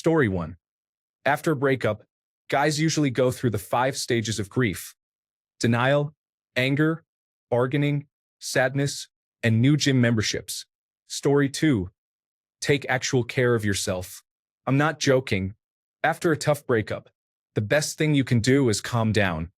Story 1. After a breakup, guys usually go through the 5 stages of grief: denial, anger, bargaining, sadness, and new gym memberships. Story 2. Take actual care of yourself. I'm not joking. After a tough breakup, the best thing you can do is calm down.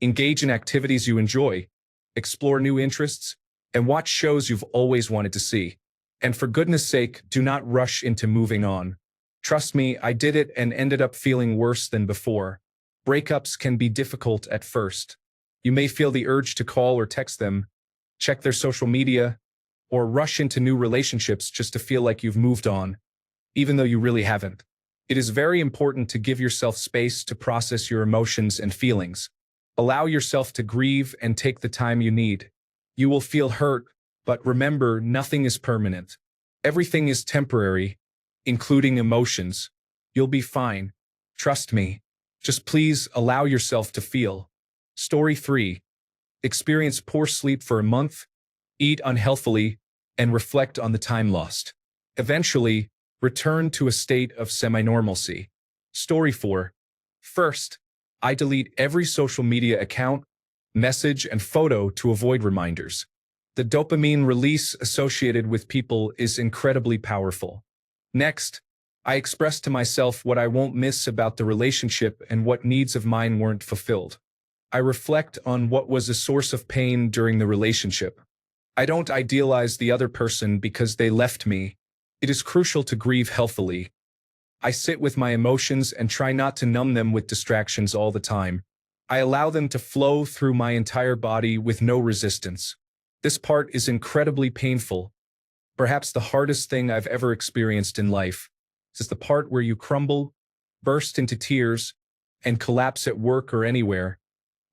Engage in activities you enjoy, explore new interests, and watch shows you've always wanted to see. And for goodness sake, do not rush into moving on. Trust me, I did it and ended up feeling worse than before. Breakups can be difficult at first. You may feel the urge to call or text them, check their social media, or rush into new relationships just to feel like you've moved on, even though you really haven't. It is very important to give yourself space to process your emotions and feelings. Allow yourself to grieve and take the time you need. You will feel hurt, but remember, nothing is permanent. Everything is temporary, including emotions. You'll be fine. Trust me. Just please allow yourself to feel. Story 3. Experience poor sleep for a month, eat unhealthily, and reflect on the time lost. Eventually, return to a state of semi-normalcy. Story 4. First, I delete every social media account, message, and photo to avoid reminders. The dopamine release associated with people is incredibly powerful. Next, I express to myself what I won't miss about the relationship and what needs of mine weren't fulfilled. I reflect on what was a source of pain during the relationship. I don't idealize the other person because they left me. It is crucial to grieve healthily. I sit with my emotions and try not to numb them with distractions all the time. I allow them to flow through my entire body with no resistance. This part is incredibly painful. Perhaps the hardest thing I've ever experienced in life. This is the part where you crumble, burst into tears, and collapse at work or anywhere,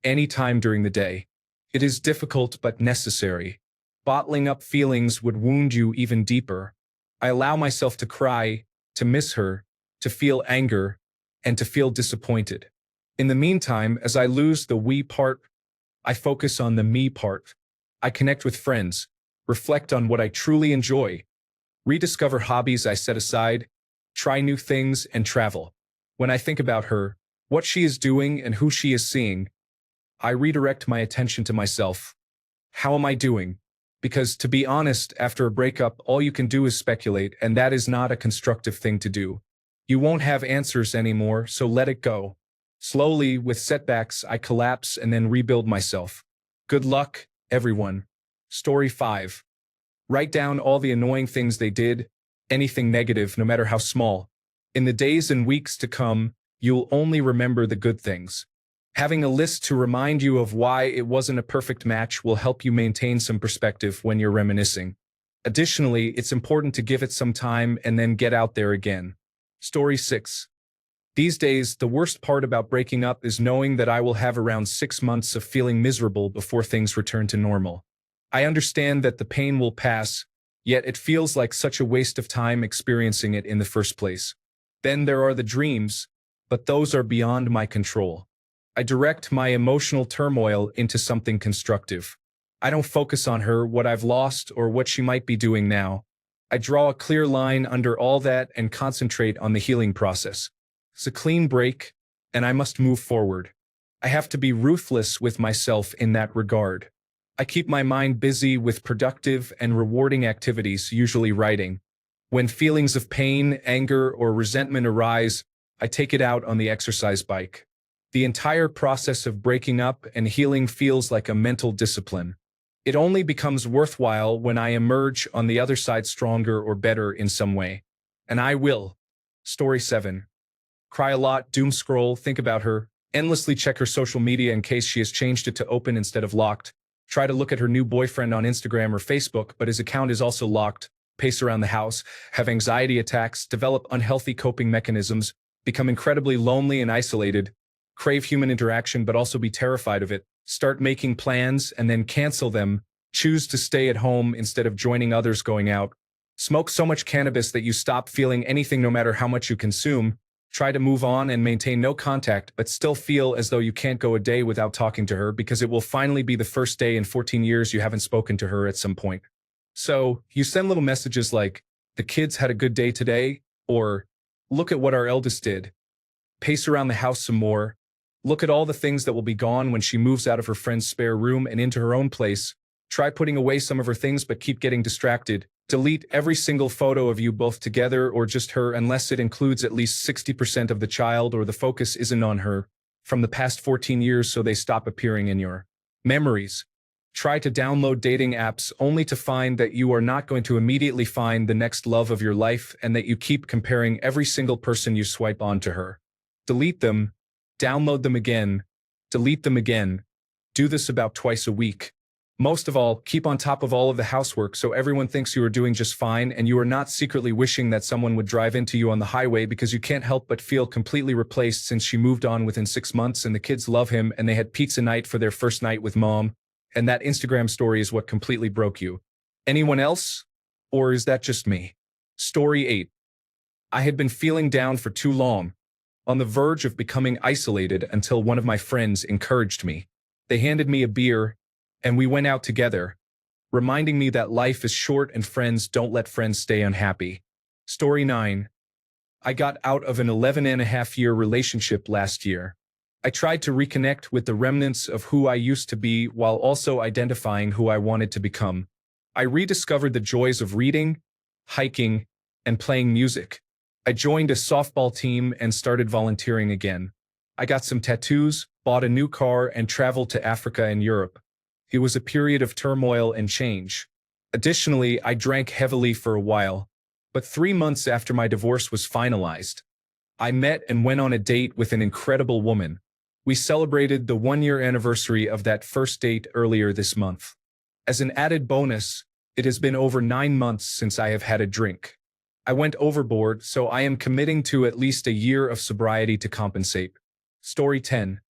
anytime during the day. It is difficult but necessary. Bottling up feelings would wound you even deeper. I allow myself to cry, to miss her, to feel anger, and to feel disappointed. In the meantime, as I lose the we part, I focus on the me part. I connect with friends, reflect on what I truly enjoy, rediscover hobbies I set aside, try new things, and travel. When I think about her, what she is doing, and who she is seeing, I redirect my attention to myself. How am I doing? Because, to be honest, after a breakup, all you can do is speculate, and that is not a constructive thing to do. You won't have answers anymore, so let it go. Slowly, with setbacks, I collapse and then rebuild myself. Good luck, everyone. Story 5. Write down all the annoying things they did, anything negative, no matter how small. In the days and weeks to come, you'll only remember the good things. Having a list to remind you of why it wasn't a perfect match will help you maintain some perspective when you're reminiscing. Additionally, it's important to give it some time and then get out there again. Story 6. These days, the worst part about breaking up is knowing that I will have around 6 months of feeling miserable before things return to normal. I understand that the pain will pass, yet it feels like such a waste of time experiencing it in the first place. Then there are the dreams, but those are beyond my control. I direct my emotional turmoil into something constructive. I don't focus on her, what I've lost, or what she might be doing now. I draw a clear line under all that and concentrate on the healing process. It's a clean break, and I must move forward. I have to be ruthless with myself in that regard. I keep my mind busy with productive and rewarding activities, usually writing. When feelings of pain, anger, or resentment arise, I take it out on the exercise bike. The entire process of breaking up and healing feels like a mental discipline. It only becomes worthwhile when I emerge on the other side stronger or better in some way. And I will. Story 7. Cry a lot, doom scroll, think about her, endlessly check her social media in case she has changed it to open instead of locked, try to look at her new boyfriend on Instagram or Facebook, but his account is also locked, pace around the house, have anxiety attacks, develop unhealthy coping mechanisms, become incredibly lonely and isolated, crave human interaction but also be terrified of it, start making plans and then cancel them, choose to stay at home instead of joining others going out, smoke so much cannabis that you stop feeling anything no matter how much you consume, try to move on and maintain no contact but still feel as though you can't go a day without talking to her because it will finally be the first day in 14 years you haven't spoken to her at some point. So you send little messages like, "The kids had a good day today," or Look at what our eldest did. Pace around the house some more. Look at all the things that will be gone when she moves out of her friend's spare room and into her own place. Try putting away some of her things but keep getting distracted. Delete every single photo of you both together or just her unless it includes at least 60% of the child or the focus isn't on her from the past 14 years so they stop appearing in your memories. Try to download dating apps only to find that you are not going to immediately find the next love of your life and that you keep comparing every single person you swipe onto her. Delete them, download them again, delete them again. Do this about twice a week. Most of all, keep on top of all of the housework so everyone thinks you are doing just fine and you are not secretly wishing that someone would drive into you on the highway because you can't help but feel completely replaced since she moved on within 6 months and the kids love him and they had pizza night for their first night with mom. And that Instagram story is what completely broke you. Anyone else? Or is that just me? Story 8. I had been feeling down for too long, on the verge of becoming isolated until one of my friends encouraged me. They handed me a beer, and we went out together, reminding me that life is short and friends don't let friends stay unhappy. Story 9. I got out of an 11-and-a-half-year relationship last year. I tried to reconnect with the remnants of who I used to be while also identifying who I wanted to become. I rediscovered the joys of reading, hiking, and playing music. I joined a softball team and started volunteering again. I got some tattoos, bought a new car, and traveled to Africa and Europe. It was a period of turmoil and change. Additionally, I drank heavily for a while. But 3 months after my divorce was finalized, I met and went on a date with an incredible woman. We celebrated the 1-year anniversary of that first date earlier this month. As an added bonus, it has been over 9 months since I have had a drink. I went overboard, so I am committing to at least a year of sobriety to compensate. Story 10.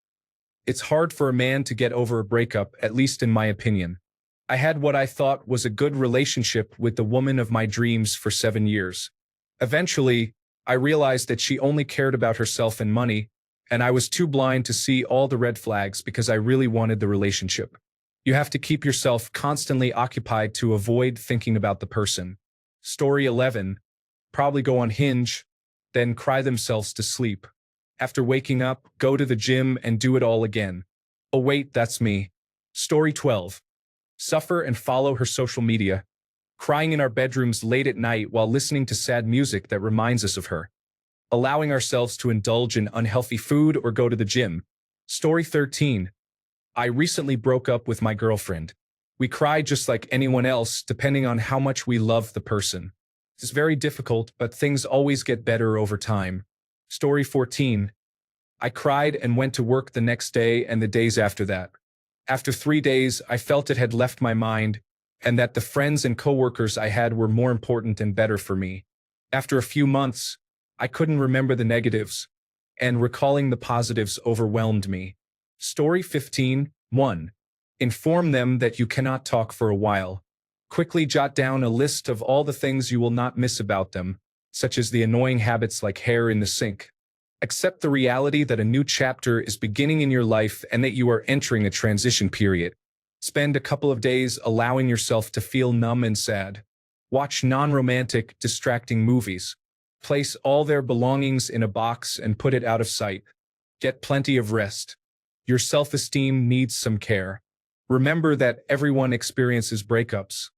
It's hard for a man to get over a breakup, at least in my opinion. I had what I thought was a good relationship with the woman of my dreams for 7 years. Eventually, I realized that she only cared about herself and money, and I was too blind to see all the red flags because I really wanted the relationship. You have to keep yourself constantly occupied to avoid thinking about the person. Story 11. Probably go on Hinge, then cry themselves to sleep. After waking up, go to the gym and do it all again. Oh wait, that's me. Story 12. Suffer and follow her social media, crying in our bedrooms late at night while listening to sad music that reminds us of her. Allowing ourselves to indulge in unhealthy food or go to the gym. Story 13. I recently broke up with my girlfriend. We cry just like anyone else, depending on how much we love the person. It's very difficult, but things always get better over time. Story 14. I cried and went to work the next day and the days after that. After 3 days, I felt it had left my mind, and that the friends and coworkers I had were more important and better for me. After a few months, I couldn't remember the negatives, and recalling the positives overwhelmed me. Story 15. 1. Inform them that you cannot talk for a while. Quickly jot down a list of all the things you will not miss about them, such as the annoying habits like hair in the sink. Accept the reality that a new chapter is beginning in your life and that you are entering a transition period. Spend a couple of days allowing yourself to feel numb and sad. Watch non-romantic, distracting movies. Place all their belongings in a box and put it out of sight. Get plenty of rest. Your self-esteem needs some care. Remember that everyone experiences breakups.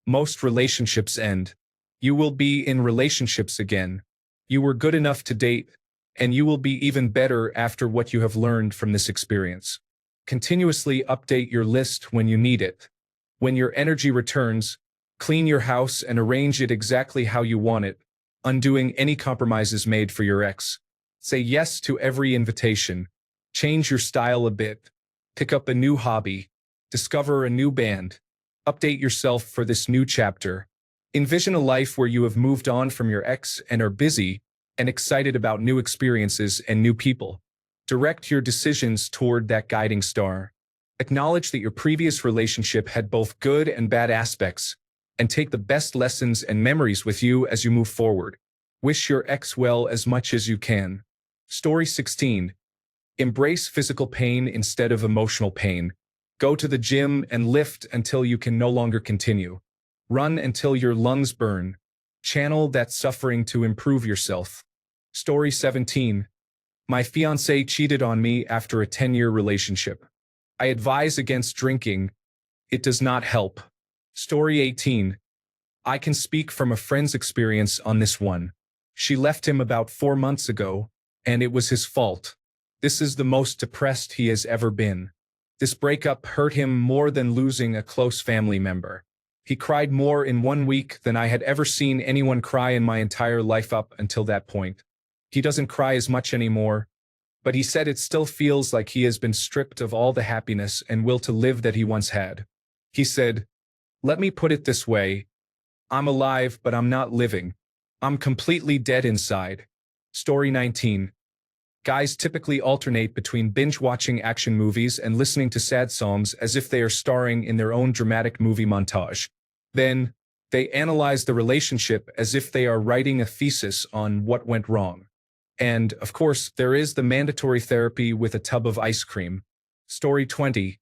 Most relationships end. You will be in relationships again. You were good enough to date, and you will be even better after what you have learned from this experience. Continuously update your list when you need it. When your energy returns, clean your house and arrange it exactly how you want it, undoing any compromises made for your ex. Say yes to every invitation. Change your style a bit. Pick up a new hobby. Discover a new band. Update yourself for this new chapter. Envision a life where you have moved on from your ex and are busy and excited about new experiences and new people. Direct your decisions toward that guiding star. Acknowledge that your previous relationship had both good and bad aspects, and take the best lessons and memories with you as you move forward. Wish your ex well as much as you can. Story 16. Embrace physical pain instead of emotional pain. Go to the gym and lift until you can no longer continue. Run until your lungs burn. Channel that suffering to improve yourself. Story 17. My fiancé cheated on me after a 10-year relationship. I advise against drinking. It does not help. Story 18. I can speak from a friend's experience on this one. She left him about 4 months ago, and it was his fault. This is the most depressed he has ever been. This breakup hurt him more than losing a close family member. He cried more in 1 week than I had ever seen anyone cry in my entire life up until that point. He doesn't cry as much anymore, but he said it still feels like he has been stripped of all the happiness and will to live that he once had. He said, "Let me put it this way. I'm alive, but I'm not living. I'm completely dead inside." Story 19. Guys typically alternate between binge-watching action movies and listening to sad songs as if they are starring in their own dramatic movie montage. Then, they analyze the relationship as if they are writing a thesis on what went wrong. And, of course, there is the mandatory therapy with a tub of ice cream. Story 20.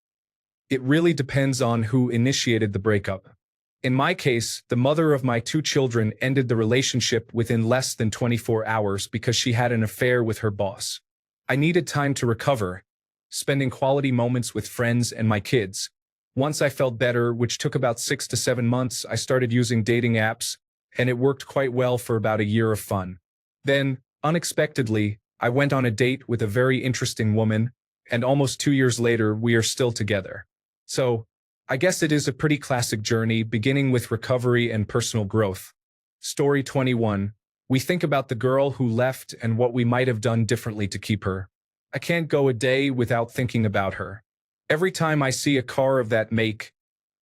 It really depends on who initiated the breakup. In my case, the mother of my 2 children ended the relationship within less than 24 hours because she had an affair with her boss. I needed time to recover, spending quality moments with friends and my kids. Once I felt better, which took about 6 to 7 months, I started using dating apps, and it worked quite well for about a year of fun. Then, unexpectedly, I went on a date with a very interesting woman, and almost 2 years later, we are still together. So, I guess it is a pretty classic journey, beginning with recovery and personal growth. Story 21. We think about the girl who left and what we might have done differently to keep her. I can't go a day without thinking about her. Every time I see a car of that make,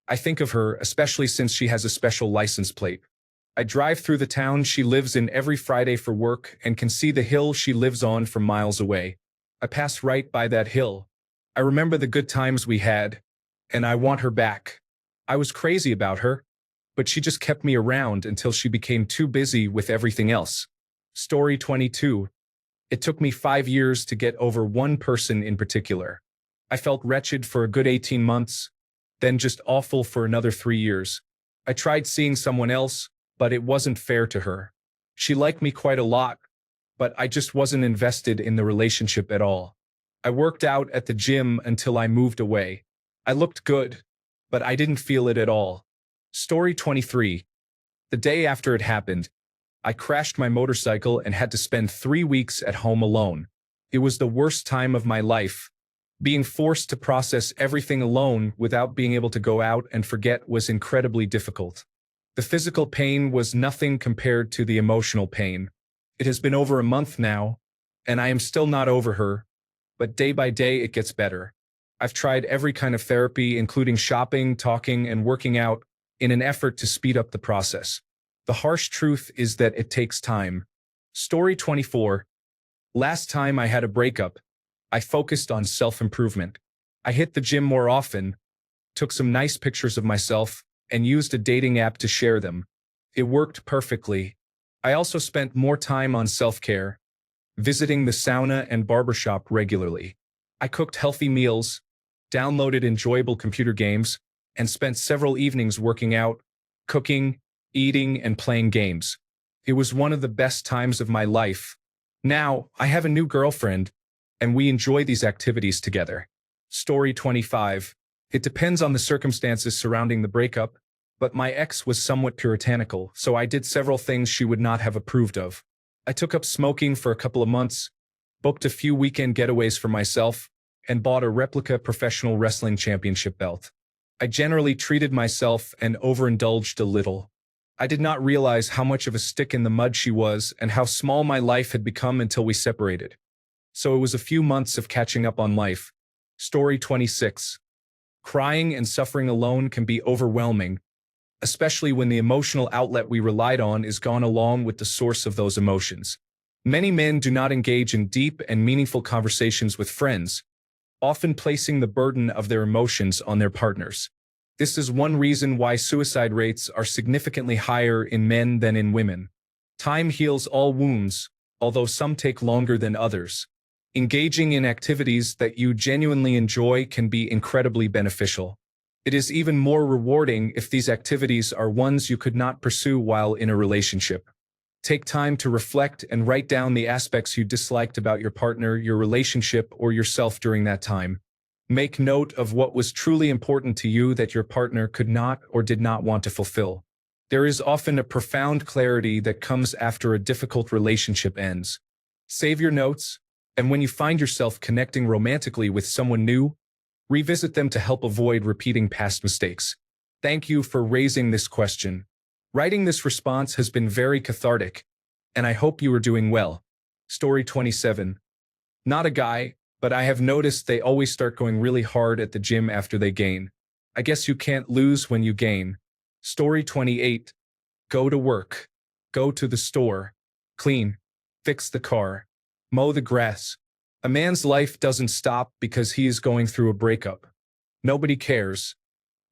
I think of her, especially since she has a special license plate. I drive through the town she lives in every Friday for work and can see the hill she lives on from miles away. I pass right by that hill. I remember the good times we had, and I want her back. I was crazy about her, but she just kept me around until she became too busy with everything else. Story 22. It took me 5 years to get over one person in particular. I felt wretched for a good 18 months, then just awful for another 3 years. I tried seeing someone else, but it wasn't fair to her. She liked me quite a lot, but I just wasn't invested in the relationship at all. I worked out at the gym until I moved away. I looked good, but I didn't feel it at all. Story 23. The day after it happened, I crashed my motorcycle and had to spend 3 weeks at home alone. It was the worst time of my life. Being forced to process everything alone without being able to go out and forget was incredibly difficult. The physical pain was nothing compared to the emotional pain. It has been over a month now, and I am still not over her, but day by day it gets better. I've tried every kind of therapy, including shopping, talking, and working out, in an effort to speed up the process. The harsh truth is that it takes time. Story 24. Last time I had a breakup, I focused on self-improvement. I hit the gym more often, took some nice pictures of myself, and used a dating app to share them. It worked perfectly. I also spent more time on self-care, visiting the sauna and barbershop regularly. I cooked healthy meals, downloaded enjoyable computer games, and spent several evenings working out, cooking, eating, and playing games. It was one of the best times of my life. Now, I have a new girlfriend, and we enjoy these activities together. Story 25. It depends on the circumstances surrounding the breakup, but my ex was somewhat puritanical, so I did several things she would not have approved of. I took up smoking for a couple of months, booked a few weekend getaways for myself, and bought a replica professional wrestling championship belt. I generally treated myself and overindulged a little. I did not realize how much of a stick in the mud she was and how small my life had become until we separated. So it was a few months of catching up on life. Story 26. Crying and suffering alone can be overwhelming, especially when the emotional outlet we relied on is gone along with the source of those emotions. Many men do not engage in deep and meaningful conversations with friends, often placing the burden of their emotions on their partners. This is one reason why suicide rates are significantly higher in men than in women. Time heals all wounds, although some take longer than others. Engaging in activities that you genuinely enjoy can be incredibly beneficial. It is even more rewarding if these activities are ones you could not pursue while in a relationship. Take time to reflect and write down the aspects you disliked about your partner, your relationship, or yourself during that time. Make note of what was truly important to you that your partner could not or did not want to fulfill. There is often a profound clarity that comes after a difficult relationship ends. Save your notes, and when you find yourself connecting romantically with someone new, revisit them to help avoid repeating past mistakes. Thank you for raising this question. Writing this response has been very cathartic, and I hope you are doing well. Story 27. Not a guy, but I have noticed they always start going really hard at the gym after they gain. I guess you can't lose when you gain. Story 28. Go to work. Go to the store. Clean. Fix the car. Mow the grass. A man's life doesn't stop because he is going through a breakup. Nobody cares.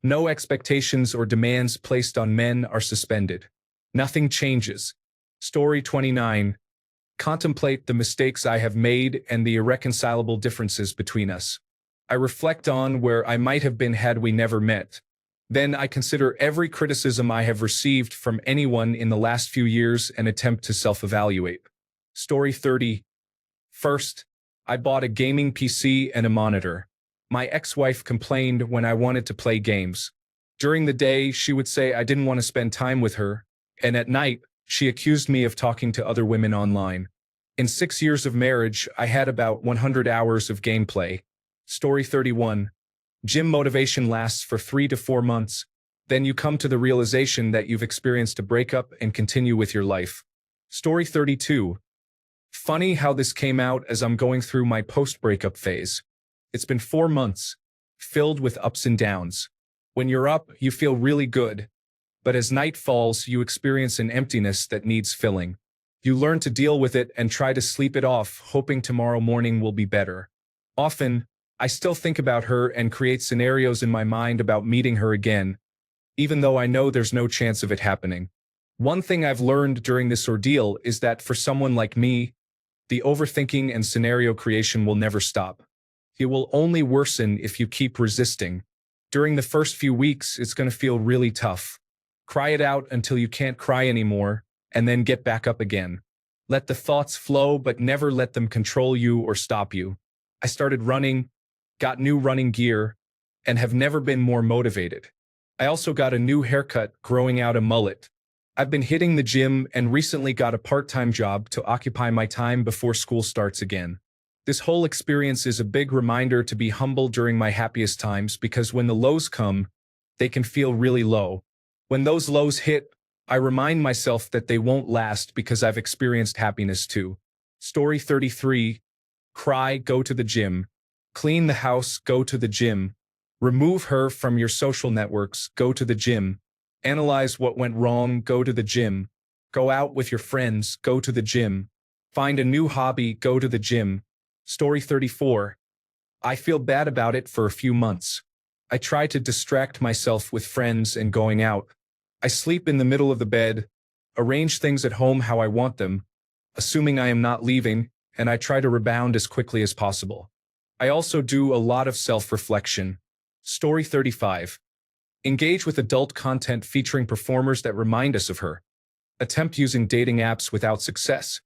No expectations or demands placed on men are suspended. Nothing changes. Story 29. Contemplate the mistakes I have made and the irreconcilable differences between us. I reflect on where I might have been had we never met. Then I consider every criticism I have received from anyone in the last few years and attempt to self-evaluate. Story 30. First, I bought a gaming PC and a monitor. My ex-wife complained when I wanted to play games. During the day, she would say I didn't want to spend time with her, and at night, she accused me of talking to other women online. In 6 years of marriage, I had about 100 hours of gameplay. Story 31. Gym motivation lasts for 3 to 4 months. Then you come to the realization that you've experienced a breakup and continue with your life. Story 32. Funny how this came out as I'm going through my post-breakup phase. It's been 4 months, filled with ups and downs. When you're up, you feel really good. But as night falls, you experience an emptiness that needs filling. You learn to deal with it and try to sleep it off, hoping tomorrow morning will be better. Often, I still think about her and create scenarios in my mind about meeting her again, even though I know there's no chance of it happening. One thing I've learned during this ordeal is that for someone like me, the overthinking and scenario creation will never stop. It will only worsen if you keep resisting. During the first few weeks, it's going to feel really tough. Cry it out until you can't cry anymore, and then get back up again. Let the thoughts flow, but never let them control you or stop you. I started running, got new running gear, and have never been more motivated. I also got a new haircut, growing out a mullet. I've been hitting the gym and recently got a part-time job to occupy my time before school starts again. This whole experience is a big reminder to be humble during my happiest times because when the lows come, they can feel really low. When those lows hit, I remind myself that they won't last because I've experienced happiness too. Story 33. Cry, go to the gym. Clean the house, go to the gym. Remove her from your social networks, go to the gym. Analyze what went wrong, go to the gym. Go out with your friends, go to the gym. Find a new hobby, go to the gym. Story 34. I feel bad about it for a few months. I try to distract myself with friends and going out. I sleep in the middle of the bed, arrange things at home how I want them, assuming I am not leaving, and I try to rebound as quickly as possible. I also do a lot of self-reflection. Story 35. Engage with adult content featuring performers that remind us of her. Attempt using dating apps without success.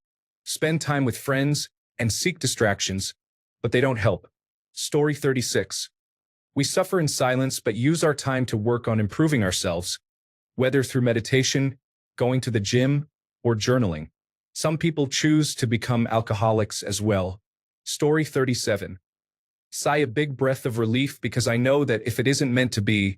Spend time with friends and seek distractions, but they don't help. Story 36. We suffer in silence but use our time to work on improving ourselves, whether through meditation, going to the gym, or journaling. Some people choose to become alcoholics as well. Story 37. Sigh a big breath of relief because I know that if it isn't meant to be,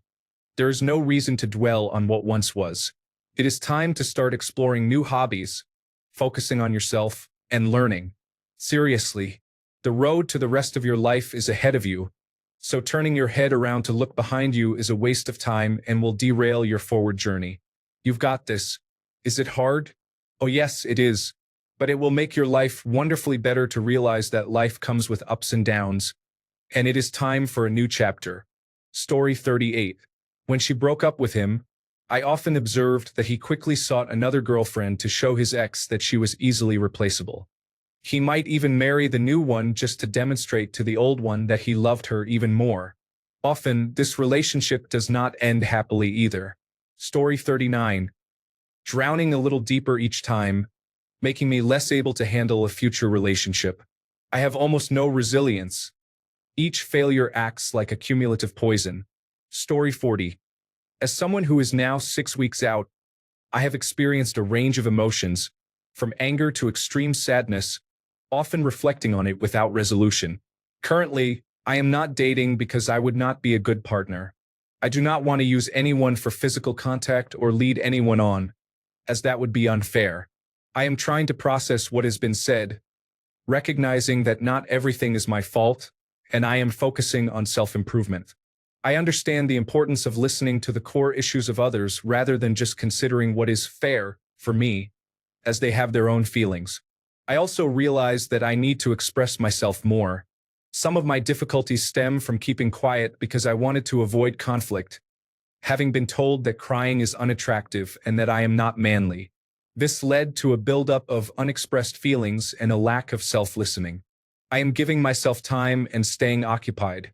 there is no reason to dwell on what once was. It is time to start exploring new hobbies, focusing on yourself, and learning. Seriously, the road to the rest of your life is ahead of you, so turning your head around to look behind you is a waste of time and will derail your forward journey. You've got this. Is it hard? Oh yes, it is. But it will make your life wonderfully better to realize that life comes with ups and downs, and it is time for a new chapter. Story 38. When she broke up with him, I often observed that he quickly sought another girlfriend to show his ex that she was easily replaceable. He might even marry the new one just to demonstrate to the old one that he loved her even more. Often, this relationship does not end happily either. Story 39. Drowning a little deeper each time, making me less able to handle a future relationship. I have almost no resilience. Each failure acts like a cumulative poison. Story 40. As someone who is now 6 weeks out, I have experienced a range of emotions, from anger to extreme sadness, often reflecting on it without resolution. Currently, I am not dating because I would not be a good partner. I do not want to use anyone for physical contact or lead anyone on, as that would be unfair. I am trying to process what has been said, recognizing that not everything is my fault, and I am focusing on self-improvement. I understand the importance of listening to the core issues of others rather than just considering what is fair for me, as they have their own feelings. I also realize that I need to express myself more. Some of my difficulties stem from keeping quiet because I wanted to avoid conflict, having been told that crying is unattractive and that I am not manly. This led to a buildup of unexpressed feelings and a lack of self-listening. I am giving myself time and staying occupied.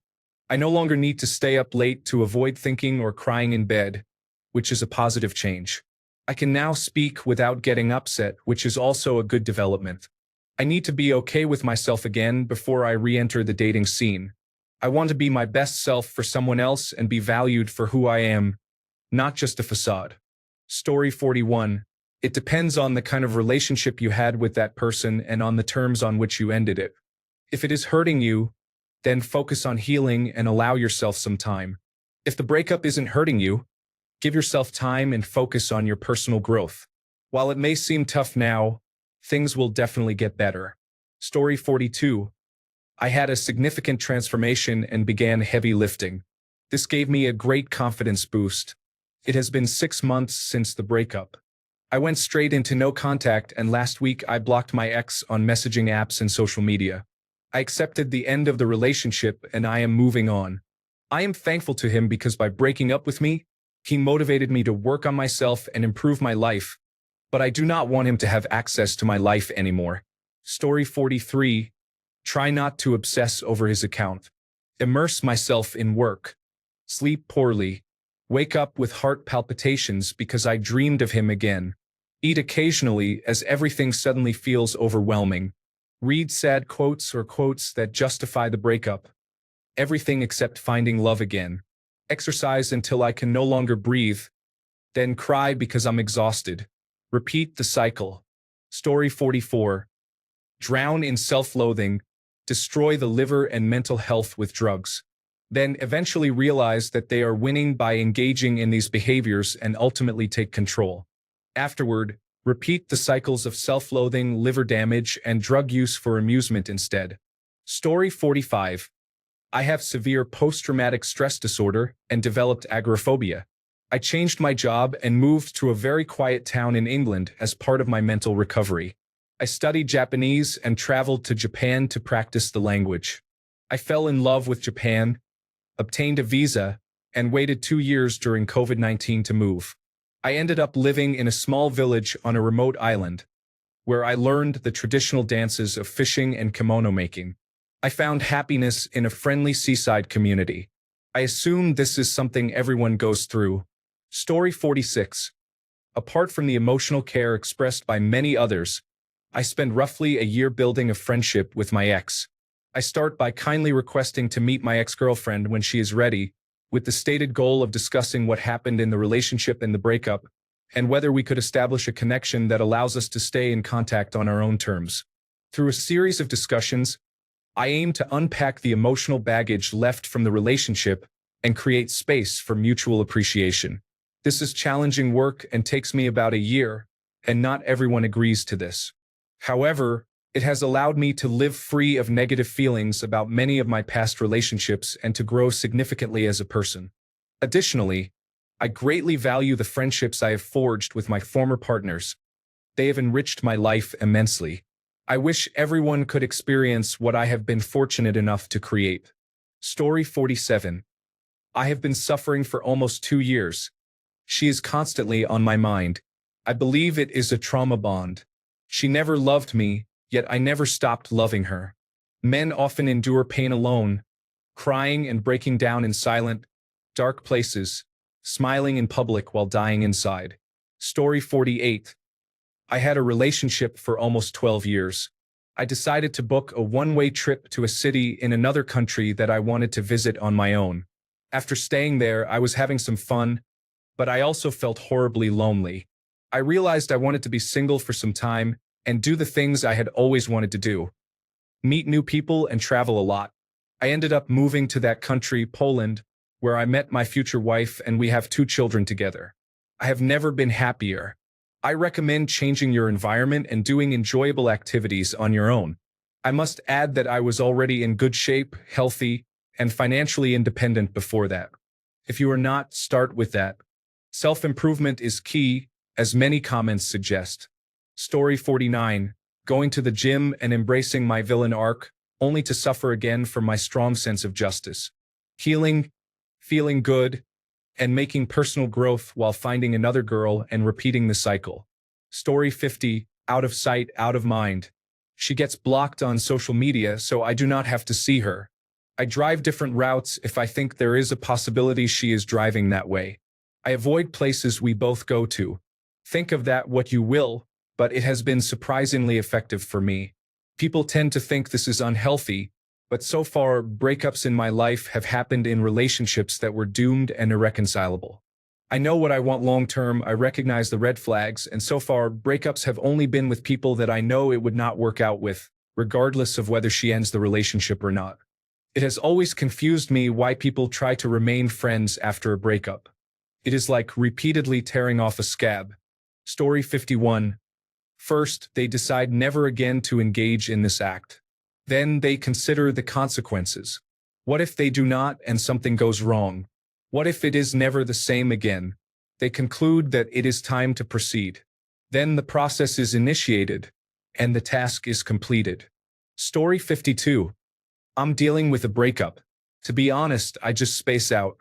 I no longer need to stay up late to avoid thinking or crying in bed, which is a positive change. I can now speak without getting upset, which is also a good development. I need to be okay with myself again before I re-enter the dating scene. I want to be my best self for someone else and be valued for who I am, not just a facade. Story 41. It depends on the kind of relationship you had with that person and on the terms on which you ended it. If it is hurting you, then focus on healing and allow yourself some time. If the breakup isn't hurting you, give yourself time and focus on your personal growth. While it may seem tough now, things will definitely get better. Story 42. I had a significant transformation and began heavy lifting. This gave me a great confidence boost. It has been 6 months since the breakup. I went straight into no contact, and last week I blocked my ex on messaging apps and social media. I accepted the end of the relationship and I am moving on. I am thankful to him because by breaking up with me, he motivated me to work on myself and improve my life. But I do not want him to have access to my life anymore. Story 43. Try not to obsess over his account. Immerse myself in work. Sleep poorly. Wake up with heart palpitations because I dreamed of him again. Eat occasionally as everything suddenly feels overwhelming. Read sad quotes or quotes that justify the breakup. Everything except finding love again. Exercise until I can no longer breathe. Then cry because I'm exhausted. Repeat the cycle. Story 44. Drown in self-loathing. Destroy the liver and mental health with drugs. Then eventually realize that they are winning by engaging in these behaviors and ultimately take control. Afterward, repeat the cycles of self-loathing, liver damage, and drug use for amusement instead. Story 45. I have severe post-traumatic stress disorder and developed agoraphobia. I changed my job and moved to a very quiet town in England as part of my mental recovery. I studied Japanese and traveled to Japan to practice the language. I fell in love with Japan, obtained a visa, and waited 2 years during COVID-19 to move. I ended up living in a small village on a remote island, where I learned the traditional dances of fishing and kimono making. I found happiness in a friendly seaside community. I assume this is something everyone goes through. Story 46. Apart from the emotional care expressed by many others, I spend roughly a year building a friendship with my ex. I start by kindly requesting to meet my ex-girlfriend when she is ready, with the stated goal of discussing what happened in the relationship and the breakup, and whether we could establish a connection that allows us to stay in contact on our own terms. Through a series of discussions, I aim to unpack the emotional baggage left from the relationship and create space for mutual appreciation. This is challenging work and takes me about a year, and not everyone agrees to this. However, it has allowed me to live free of negative feelings about many of my past relationships and to grow significantly as a person. Additionally, I greatly value the friendships I have forged with my former partners. They have enriched my life immensely. I wish everyone could experience what I have been fortunate enough to create. Story 47. I have been suffering for almost 2 years. She is constantly on my mind. I believe it is a trauma bond. She never loved me, yet I never stopped loving her. Men often endure pain alone, crying and breaking down in silent, dark places, smiling in public while dying inside. Story 48. I had a relationship for almost 12 years. I decided to book a one-way trip to a city in another country that I wanted to visit on my own. After staying there, I was having some fun, but I also felt horribly lonely. I realized I wanted to be single for some time and do the things I had always wanted to do. Meet new people and travel a lot. I ended up moving to that country, Poland, where I met my future wife and we have 2 children together. I have never been happier. I recommend changing your environment and doing enjoyable activities on your own. I must add that I was already in good shape, healthy, and financially independent before that. If you are not, start with that. Self-improvement is key, as many comments suggest. Story 49. Going to the gym and embracing my villain arc, only to suffer again from my strong sense of justice. Healing, feeling good, and making personal growth while finding another girl and repeating the cycle. Story 50. Out of sight, out of mind. She gets blocked on social media, so I do not have to see her. I drive different routes if I think there is a possibility she is driving that way. I avoid places we both go to. Think of that what you will, but it has been surprisingly effective for me. People tend to think this is unhealthy, but so far, breakups in my life have happened in relationships that were doomed and irreconcilable. I know what I want long-term, I recognize the red flags, and so far, breakups have only been with people that I know it would not work out with, regardless of whether she ends the relationship or not. It has always confused me why people try to remain friends after a breakup. It is like repeatedly tearing off a scab. Story 51. First, they decide never again to engage in this act. Then they consider the consequences. What if they do not and something goes wrong? What if it is never the same again? They conclude that it is time to proceed. Then the process is initiated, and the task is completed. Story 52. I'm dealing with a breakup. To be honest, I just space out.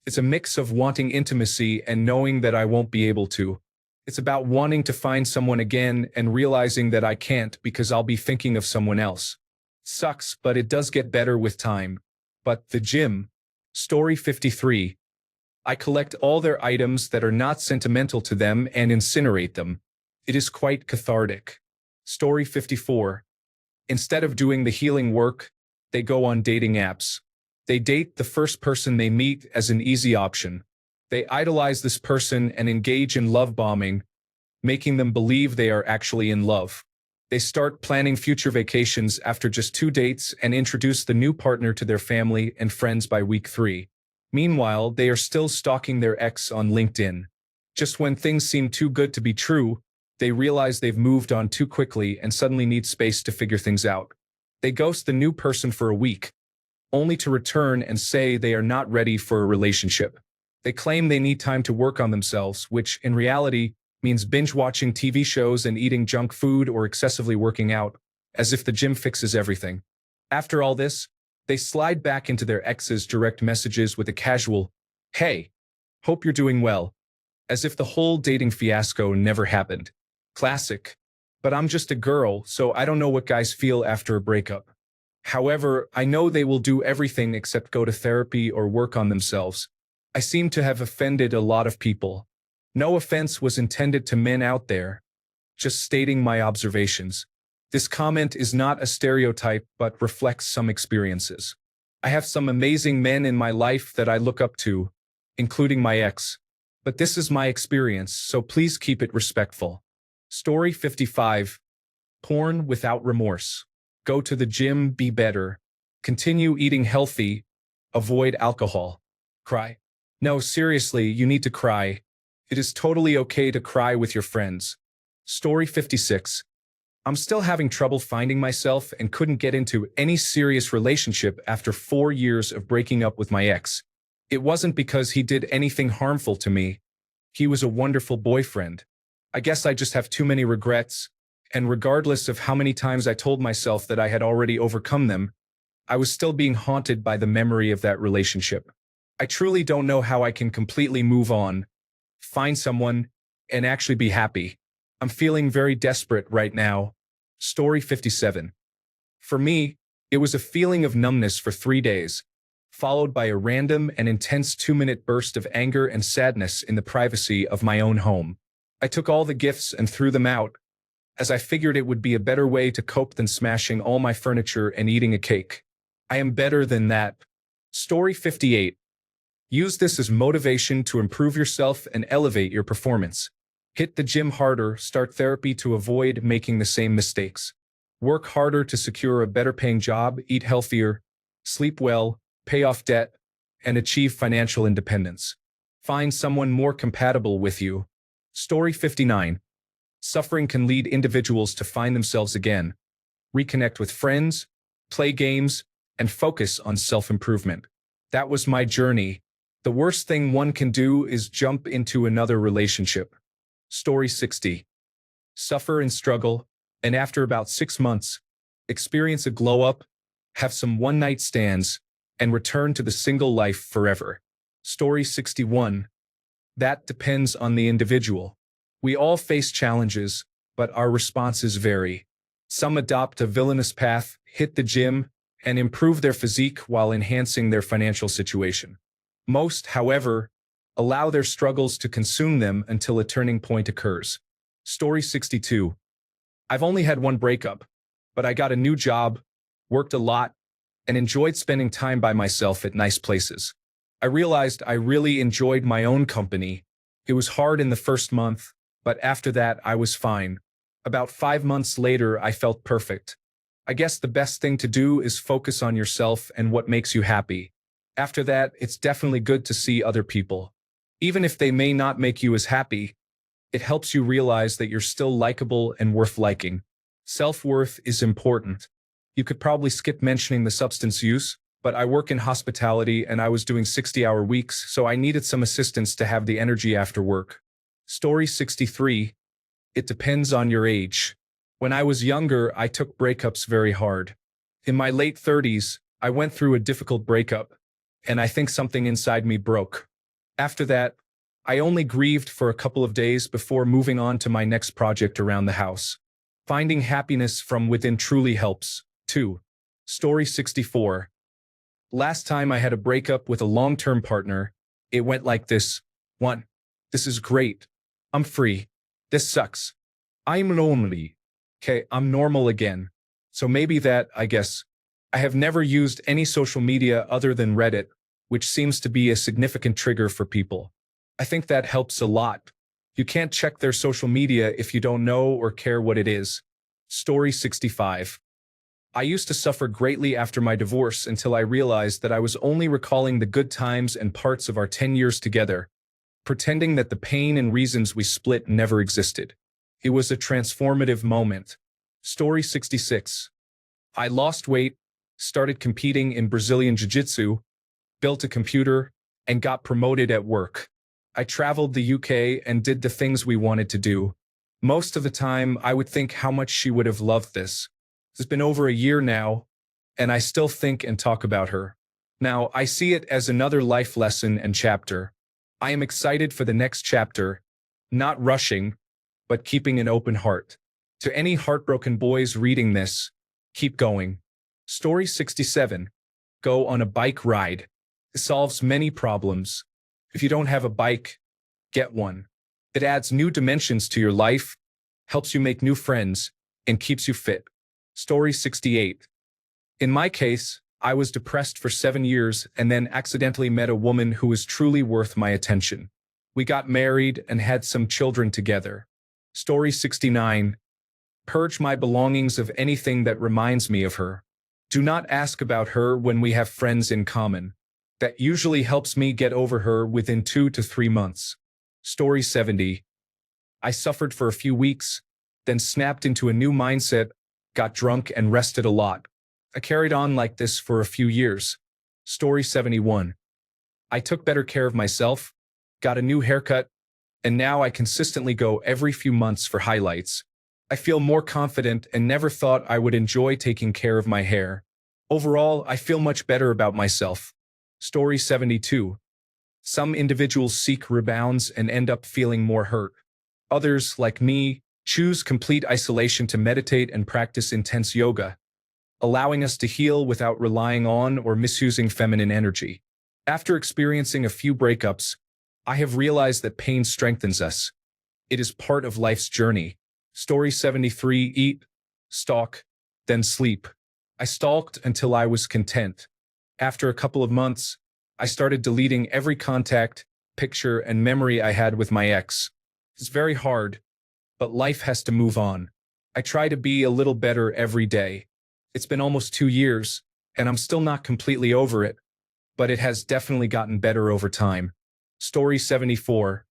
It's a mix of wanting intimacy and knowing that I won't be able to. It's about wanting to find someone again and realizing that I can't because I'll be thinking of someone else. Sucks, but it does get better with time. But the gym. Story 53. I collect all their items that are not sentimental to them and incinerate them. It is quite cathartic. Story 54. Instead of doing the healing work, they go on dating apps. They date the first person they meet as an easy option. They idolize this person and engage in love bombing, making them believe they are actually in love. They start planning future vacations after just 2 dates and introduce the new partner to their family and friends by week 3. Meanwhile, they are still stalking their ex on LinkedIn. Just when things seem too good to be true, they realize they've moved on too quickly and suddenly need space to figure things out. They ghost the new person for a week, only to return and say they are not ready for a relationship. They claim they need time to work on themselves, which, in reality, means binge-watching TV shows and eating junk food or excessively working out, as if the gym fixes everything. After all this, they slide back into their ex's direct messages with a casual, "Hey, hope you're doing well," as if the whole dating fiasco never happened. Classic. But I'm just a girl, so I don't know what guys feel after a breakup. However, I know they will do everything except go to therapy or work on themselves. I seem to have offended a lot of people. No offense was intended to men out there. Just stating my observations. This comment is not a stereotype but reflects some experiences. I have some amazing men in my life that I look up to, including my ex. But this is my experience, so please keep it respectful. Story 55. Porn without remorse. Go to the gym, be better. Continue eating healthy. Avoid alcohol. Cry. No, seriously, you need to cry. It is totally okay to cry with your friends. Story 56. I'm still having trouble finding myself and couldn't get into any serious relationship after 4 years of breaking up with my ex. It wasn't because he did anything harmful to me. He was a wonderful boyfriend. I guess I just have too many regrets, and regardless of how many times I told myself that I had already overcome them, I was still being haunted by the memory of that relationship. I truly don't know how I can completely move on, find someone, and actually be happy. I'm feeling very desperate right now. Story 57. For me, it was a feeling of numbness for 3 days, followed by a random and intense 2-minute burst of anger and sadness in the privacy of my own home. I took all the gifts and threw them out, as I figured it would be a better way to cope than smashing all my furniture and eating a cake. I am better than that. Story 58. Use this as motivation to improve yourself and elevate your performance. Hit the gym harder, start therapy to avoid making the same mistakes. Work harder to secure a better paying job, eat healthier, sleep well, pay off debt, and achieve financial independence. Find someone more compatible with you. Story 59. Suffering can lead individuals to find themselves again, reconnect with friends, play games, and focus on self-improvement. That was my journey. The worst thing one can do is jump into another relationship. Story 60. Suffer and struggle, and after about 6 months, experience a glow-up, have some one-night stands, and return to the single life forever. Story 61. That depends on the individual. We all face challenges, but our responses vary. Some adopt a villainous path, hit the gym, and improve their physique while enhancing their financial situation. Most, however, allow their struggles to consume them until a turning point occurs. Story 62. I've only had one breakup, but I got a new job, worked a lot, and enjoyed spending time by myself at nice places. I realized I really enjoyed my own company. It was hard in the first month, but after that I was fine. About 5 months later, I felt perfect. I guess the best thing to do is focus on yourself and what makes you happy. After that, it's definitely good to see other people. Even if they may not make you as happy, it helps you realize that you're still likable and worth liking. Self-worth is important. You could probably skip mentioning the substance use, but I work in hospitality and I was doing 60-hour weeks, so I needed some assistance to have the energy after work. Story 63. It depends on your age. When I was younger, I took breakups very hard. In my late 30s, I went through a difficult breakup, and I think something inside me broke. After that, I only grieved for a couple of days before moving on to my next project around the house. Finding happiness from within truly helps. 2. Story 64. Last time I had a breakup with a long-term partner, it went like this. 1. This is great. I'm free. This sucks. I'm lonely. Okay, I'm normal again. So maybe that, I guess. I have never used any social media other than Reddit, which seems to be a significant trigger for people. I think that helps a lot. You can't check their social media if you don't know or care what it is. Story 65. I used to suffer greatly after my divorce until I realized that I was only recalling the good times and parts of our 10 years together, pretending that the pain and reasons we split never existed. It was a transformative moment. Story 66. I lost weight, started competing in Brazilian Jiu-Jitsu, built a computer, and got promoted at work. I traveled the UK and did the things we wanted to do. Most of the time, I would think how much she would have loved this. It's been over a year now, and I still think and talk about her. Now, I see it as another life lesson and chapter. I am excited for the next chapter, not rushing, but keeping an open heart. To any heartbroken boys reading this, keep going. Story 67. Go on a bike ride. It solves many problems. If you don't have a bike, get one. It adds new dimensions to your life, helps you make new friends, and keeps you fit. Story 68. In my case, I was depressed for 7 years and then accidentally met a woman who was truly worth my attention. We got married and had some children together. Story 69. Purge my belongings of anything that reminds me of her. Do not ask about her when we have friends in common. That usually helps me get over her within 2 to 3 months. Story 70. I suffered for a few weeks, then snapped into a new mindset, got drunk and rested a lot. I carried on like this for a few years. Story 71. I took better care of myself, got a new haircut, and now I consistently go every few months for highlights. I feel more confident and never thought I would enjoy taking care of my hair. Overall, I feel much better about myself. Story 72. Some individuals seek rebounds and end up feeling more hurt. Others, like me, choose complete isolation to meditate and practice intense yoga, allowing us to heal without relying on or misusing feminine energy. After experiencing a few breakups, I have realized that pain strengthens us. It is part of life's journey. Story 73. Eat, stalk, then sleep. I stalked until I was content. After a couple of months, I started deleting every contact, picture, and memory I had with my ex. It's very hard, but life has to move on. I try to be a little better every day. It's been almost 2 years, and I'm still not completely over it, but it has definitely gotten better over time. Story 74.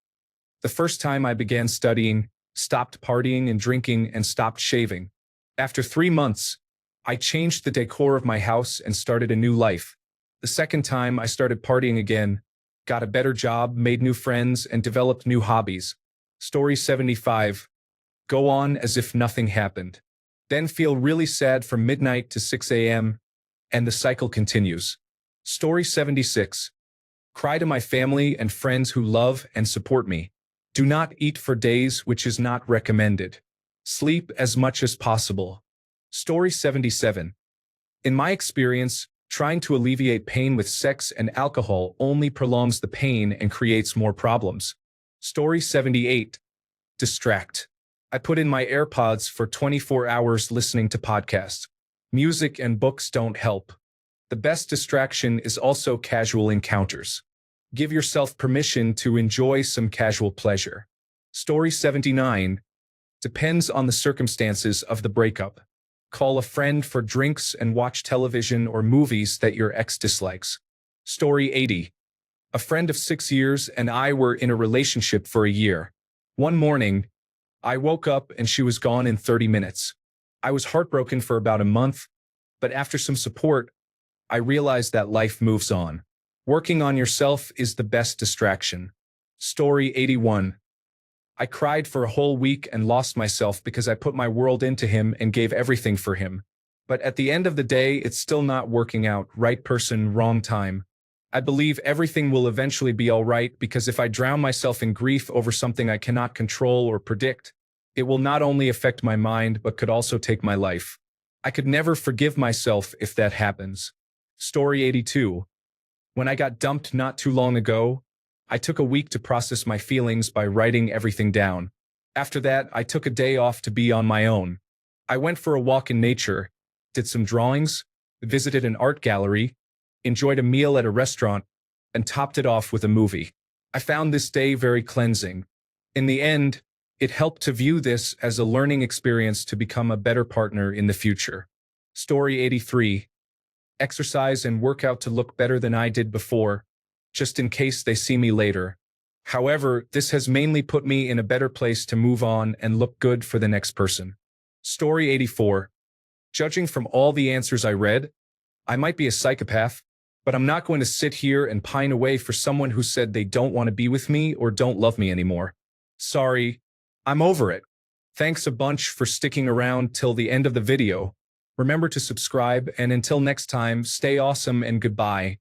The first time I began studying, stopped partying and drinking, and stopped shaving. After 3 months, I changed the decor of my house and started a new life. The second time I started partying again, got a better job, made new friends, and developed new hobbies. Story 75. Go on as if nothing happened. Then feel really sad from midnight to 6 a.m., and the cycle continues. Story 76. Cry to my family and friends who love and support me. Do not eat for days, which is not recommended. Sleep as much as possible. Story 77. In my experience, trying to alleviate pain with sex and alcohol only prolongs the pain and creates more problems. Story 78. Distract. I put in my AirPods for 24 hours listening to podcasts. Music and books don't help. The best distraction is also casual encounters. Give yourself permission to enjoy some casual pleasure. Story 79. Depends on the circumstances of the breakup. Call a friend for drinks and watch television or movies that your ex dislikes. Story 80. A friend of 6 years and I were in a relationship for a year. One morning, I woke up and she was gone in 30 minutes. I was heartbroken for about a month, but after some support, I realized that life moves on. Working on yourself is the best distraction. Story 81. I cried for a whole week and lost myself because I put my world into him and gave everything for him. But at the end of the day, it's still not working out. Right person, wrong time. I believe everything will eventually be all right because if I drown myself in grief over something I cannot control or predict, it will not only affect my mind but could also take my life. I could never forgive myself if that happens. Story 82. When I got dumped not too long ago, I took a week to process my feelings by writing everything down. After that, I took a day off to be on my own. I went for a walk in nature, did some drawings, visited an art gallery, enjoyed a meal at a restaurant, and topped it off with a movie. I found this day very cleansing. In the end, it helped to view this as a learning experience to become a better partner in the future. Story 83. Exercise and work out to look better than I did before, just in case they see me later. However, this has mainly put me in a better place to move on and look good for the next person. Story 84. Judging from all the answers I read, I might be a psychopath, but I'm not going to sit here and pine away for someone who said they don't want to be with me or don't love me anymore. Sorry, I'm over it. Thanks a bunch for sticking around till the end of the video. Remember to subscribe, and until next time, stay awesome and goodbye.